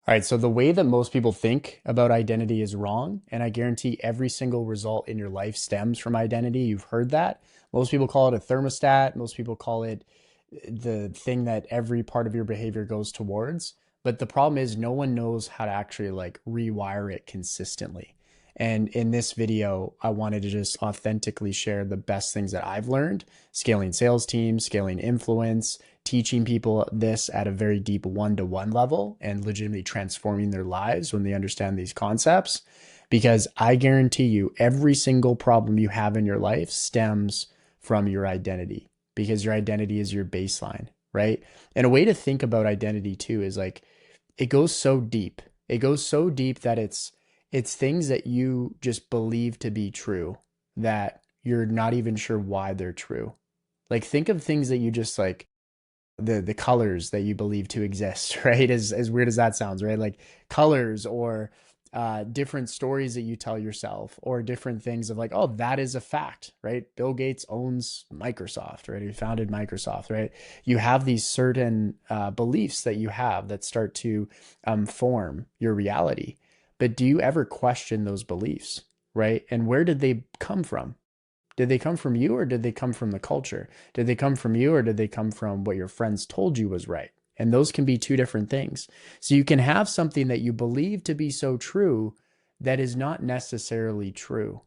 All right, so the way that most people think about identity is wrong, and I guarantee every single result in your life stems from identity. You've heard that. Most people call it a thermostat. Most people call it the thing that every part of your behavior goes towards. But the problem is no one knows how to actually like rewire it consistently. And in this video, I wanted to just authentically share the best things that I've learned, scaling sales teams, scaling influence, teaching people this at a very deep one-to-one level and legitimately transforming their lives when they understand these concepts. Because I guarantee you, every single problem you have in your life stems from your identity, because your identity is your baseline, right? And a way to think about identity too is like it goes so deep. It goes so deep that it's things that you just believe to be true that you're not even sure why they're true. Like think of things that you just like the colors that you believe to exist, right? As weird as that sounds, right? Like colors or different stories that you tell yourself, or different things of like, oh, that is a fact, right? Bill Gates owns Microsoft, right? He founded Microsoft, right? You have these certain beliefs that you have that start to form your reality. But do you ever question those beliefs, right? And where did they come from? Did they come from you, or did they come from the culture? Did they come from you, or did they come from what your friends told you was right? And those can be two different things. So you can have something that you believe to be so true that is not necessarily true.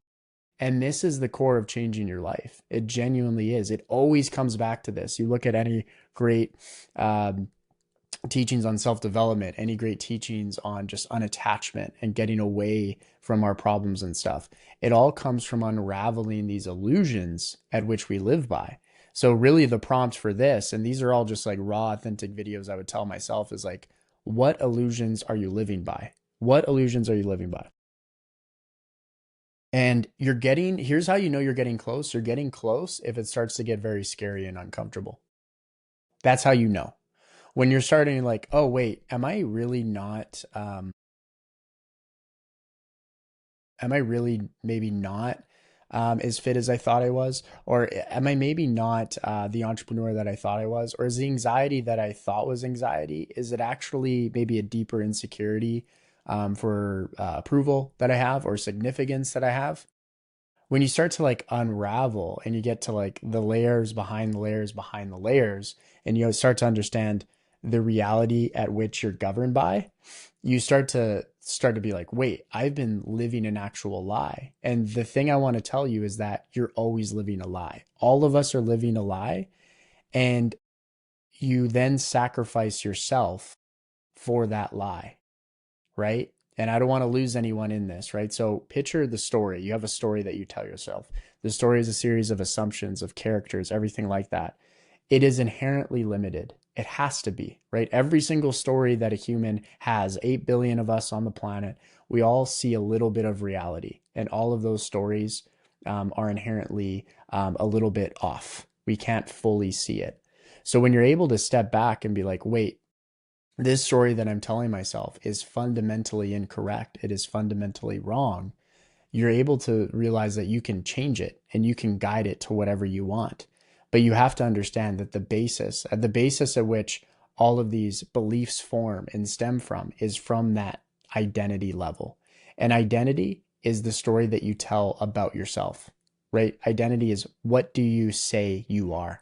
And this is the core of changing your life. It genuinely is. It always comes back to this. You look at any great teachings on self-development, any great teachings on just unattachment and getting away from our problems and stuff. It all comes from unraveling these illusions at which we live by. So really the prompt for this, and these are all just like raw, authentic videos I would tell myself, is like, what illusions are you living by? What illusions are you living by? And you're getting, here's how you know you're getting close. You're getting close if it starts to get very scary and uncomfortable. That's how you know. When you're starting like, oh wait, am I really maybe not as fit as I thought I was? Or am I maybe not the entrepreneur that I thought I was? Or is the anxiety that I thought was anxiety, is it actually maybe a deeper insecurity for approval that I have, or significance that I have? When you start to like unravel and you get to like the layers behind the layers behind the layers, and you start to understand the reality at which you're governed by, you start to be like, wait, I've been living an actual lie. And the thing I want to tell you is that you're always living a lie. All of us are living a lie, and you then sacrifice yourself for that lie, right? And I don't want to lose anyone in this, right? So picture the story. You have a story that you tell yourself. The story is a series of assumptions, of characters, everything like that. It is inherently limited. It has to be, right? Every single story that a human has, 8 billion of us on the planet, we all see a little bit of reality. And all of those stories are inherently a little bit off. We can't fully see it. So when you're able to step back and be like, wait, this story that I'm telling myself is fundamentally incorrect, it is fundamentally wrong, you're able to realize that you can change it and you can guide it to whatever you want. But you have to understand that the basis at which all of these beliefs form and stem from is from that identity level. And identity is the story that you tell about yourself, right? Identity is, what do you say you are?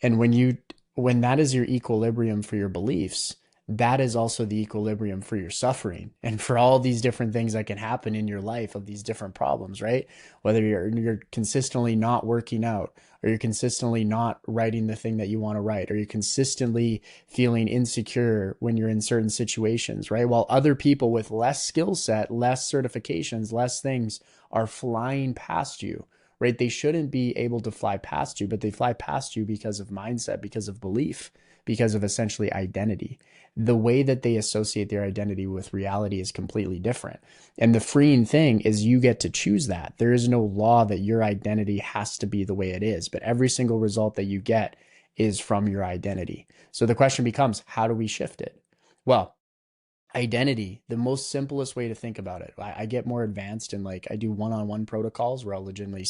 And when that is your equilibrium for your beliefs, that is also the equilibrium for your suffering and for all these different things that can happen in your life of these different problems, right? Whether you're consistently not working out, or you're consistently not writing the thing that you want to write, or you're consistently feeling insecure when you're in certain situations, right? While other people with less skill set, less certifications, less things are flying past you, right? They shouldn't be able to fly past you, but they fly past you because of mindset, because of belief, because of essentially identity. The way that they associate their identity with reality is completely different. And the freeing thing is you get to choose that. There is no law that your identity has to be the way it is, but every single result that you get is from your identity. So the question becomes, how do we shift it? Well, identity, the most simplest way to think about it. I get more advanced and like I do one-on-one protocols where I'll legitimately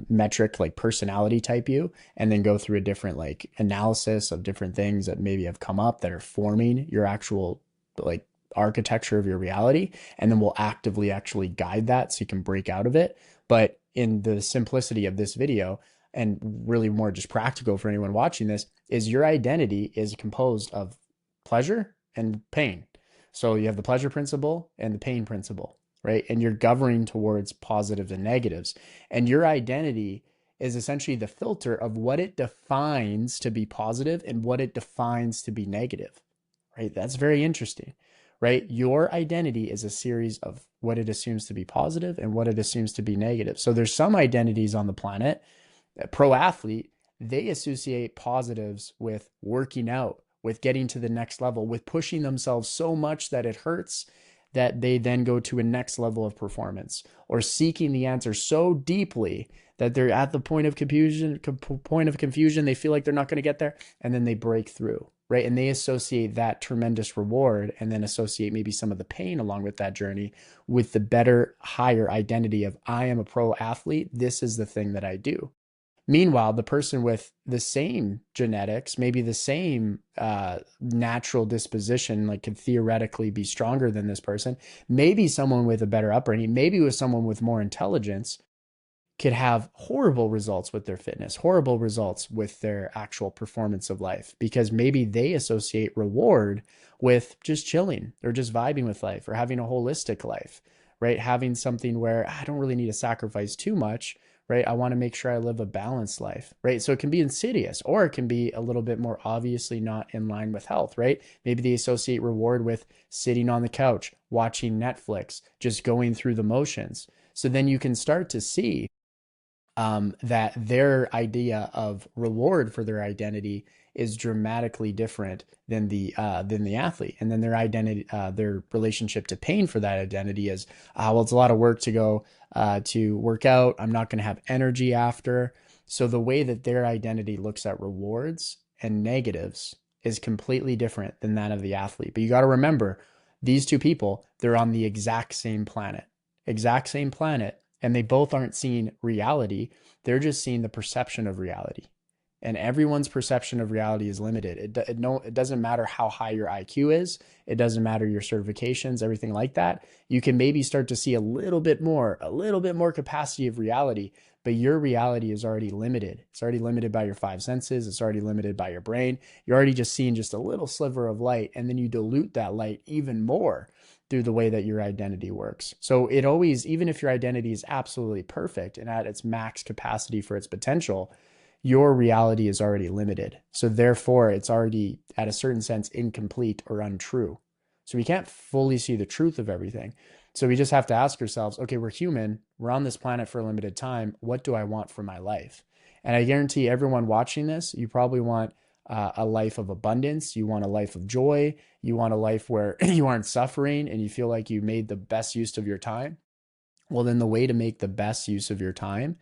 metric like personality type you, and then go through a different like analysis of different things that maybe have come up that are forming your actual like architecture of your reality, and then we'll actively actually guide that so you can break out of it. But in the simplicity of this video, and really more just practical for anyone watching this, is your identity is composed of pleasure and pain. So you have the pleasure principle and the pain principle, right? And you're governing towards positives and negatives. And your identity is essentially the filter of what it defines to be positive and what it defines to be negative, right? That's very interesting, right? Your identity is a series of what it assumes to be positive and what it assumes to be negative. So there's some identities on the planet, a pro athlete, they associate positives with working out, with getting to the next level, with pushing themselves so much that it hurts, that they then go to a next level of performance, or seeking the answer so deeply that they're at the point of confusion, they feel like they're not going to get there, and then they break through, right? And they associate that tremendous reward, and then associate maybe some of the pain along with that journey, with the better, higher identity of, I am a pro athlete, this is the thing that I do. Meanwhile, the person with the same genetics, maybe the same natural disposition, like could theoretically be stronger than this person, maybe someone with a better upbringing, maybe with someone with more intelligence, could have horrible results with their fitness, horrible results with their actual performance of life, because maybe they associate reward with just chilling or just vibing with life or having a holistic life, right? Having something where I don't really need to sacrifice too much, right? I want to make sure I live a balanced life, right? So it can be insidious, or it can be a little bit more obviously not in line with health, right? Maybe they associate reward with sitting on the couch, watching Netflix, just going through the motions. So then you can start to see that their idea of reward for their identity is dramatically different than the athlete, and then their identity, their relationship to pain for that identity is, well, it's a lot of work to go to work out. I'm not going to have energy after. So the way that their identity looks at rewards and negatives is completely different than that of the athlete. But you got to remember, these two people, they're on the exact same planet, and they both aren't seeing reality. They're just seeing the perception of reality. And everyone's perception of reality is limited. It doesn't matter how high your IQ is. It doesn't matter your certifications, everything like that. You can maybe start to see a little bit more capacity of reality, but your reality is already limited. It's already limited by your five senses. It's already limited by your brain. You're already just seeing just a little sliver of light, and then you dilute that light even more through the way that your identity works. So it always, even if your identity is absolutely perfect and at its max capacity for its potential, your reality is already limited. So therefore, it's already, at a certain sense, incomplete or untrue. So we can't fully see the truth of everything. So we just have to ask ourselves, okay, we're human. We're on this planet for a limited time. What do I want for my life? And I guarantee everyone watching this, you probably want a life of abundance. You want a life of joy. You want a life where you aren't suffering and you feel like you made the best use of your time. Well, then the way to make the best use of your time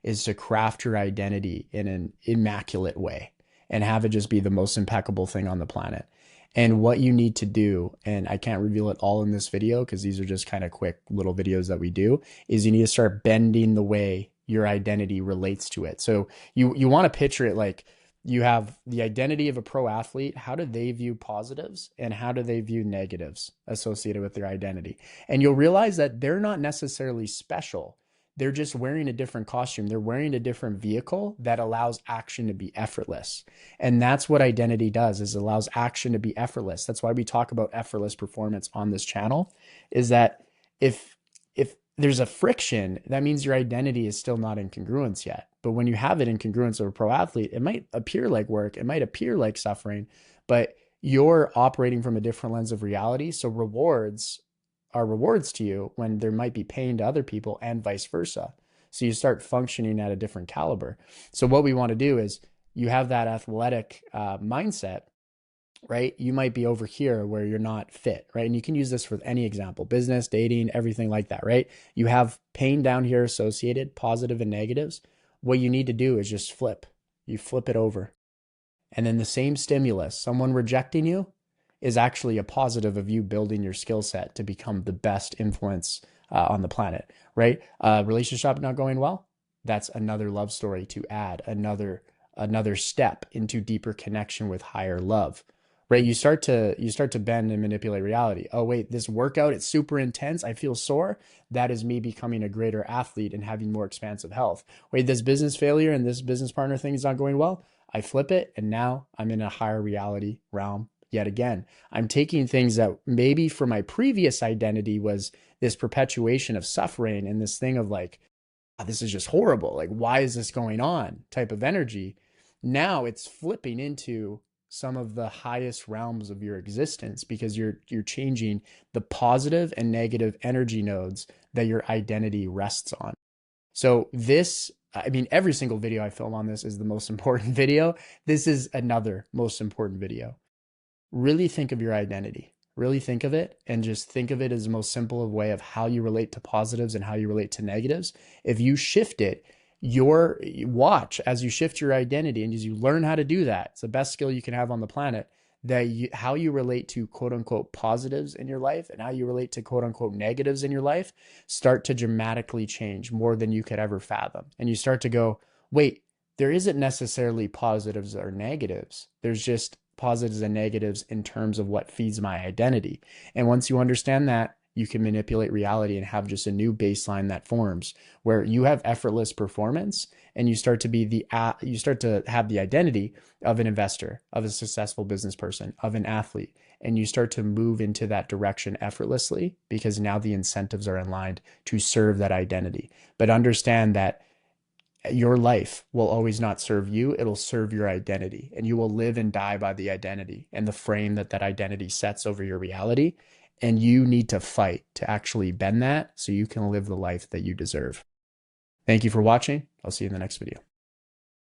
is to craft your identity in an immaculate way and have it just be the most impeccable thing on the planet. And what you need to do, and I can't reveal it all in this video because these are just kind of quick little videos that we do, is you need to start bending the way your identity relates to it. So you want to picture it like you have the identity of a pro athlete. How do they view positives and how do they view negatives associated with their identity? And you'll realize that they're not necessarily special. They're just wearing a different costume. They're wearing a different vehicle that allows action to be effortless. And that's what identity does, is it allows action to be effortless. That's why we talk about effortless performance on this channel, is that if there's a friction, that means your identity is still not in congruence yet. But when you have it in congruence of a pro athlete, it might appear like work, it might appear like suffering, but you're operating from a different lens of reality. So rewards are rewards to you when there might be pain to other people, and vice versa. So you start functioning at a different caliber. So what we want to do is, you have that athletic mindset, right? You might be over here where you're not fit, right? And you can use this for any example, business, dating, everything like that, right? You have pain down here associated, positive and negatives. What you need to do is just flip. You flip it over. And then the same stimulus, someone rejecting you, is actually a positive of you building your skill set to become the best influence on the planet, right? Relationship not going well, that's another love story to add, another step into deeper connection with higher love. right? You start to bend and manipulate reality. Oh wait, this workout, it's super intense. I feel sore. That is me becoming a greater athlete and having more expansive health. Wait, this business failure and this business partner thing is not going well. I flip it and now I'm in a higher reality realm yet again. I'm taking things that maybe for my previous identity was this perpetuation of suffering and this thing of like, oh, this is just horrible. Like, why is this going on? Type of energy. Now it's flipping into some of the highest realms of your existence because you're changing the positive and negative energy nodes that your identity rests on. So this, I mean, every single video I film on this is the most important video. This is another most important video. Really think of your identity. Really think of it and just think of it as the most simple of way of how you relate to positives and how you relate to negatives. If you shift it, your watch as you shift your identity and as you learn how to do that, it's the best skill you can have on the planet. How you relate to quote unquote positives in your life and how you relate to quote unquote negatives in your life start to dramatically change more than you could ever fathom. And you start to go, wait, there isn't necessarily positives or negatives. There's just positives and negatives in terms of what feeds my identity. And once you understand that, you can manipulate reality and have just a new baseline that forms where you have effortless performance and you start to have the identity of an investor, of a successful business person, of an athlete, and you start to move into that direction effortlessly because now the incentives are aligned to serve that identity. But understand that your life will always not serve you. It'll serve your identity, and you will live and die by the identity and the frame that that identity sets over your reality. And you need to fight to actually bend that so you can live the life that you deserve. Thank you for watching. I'll see you in the next video.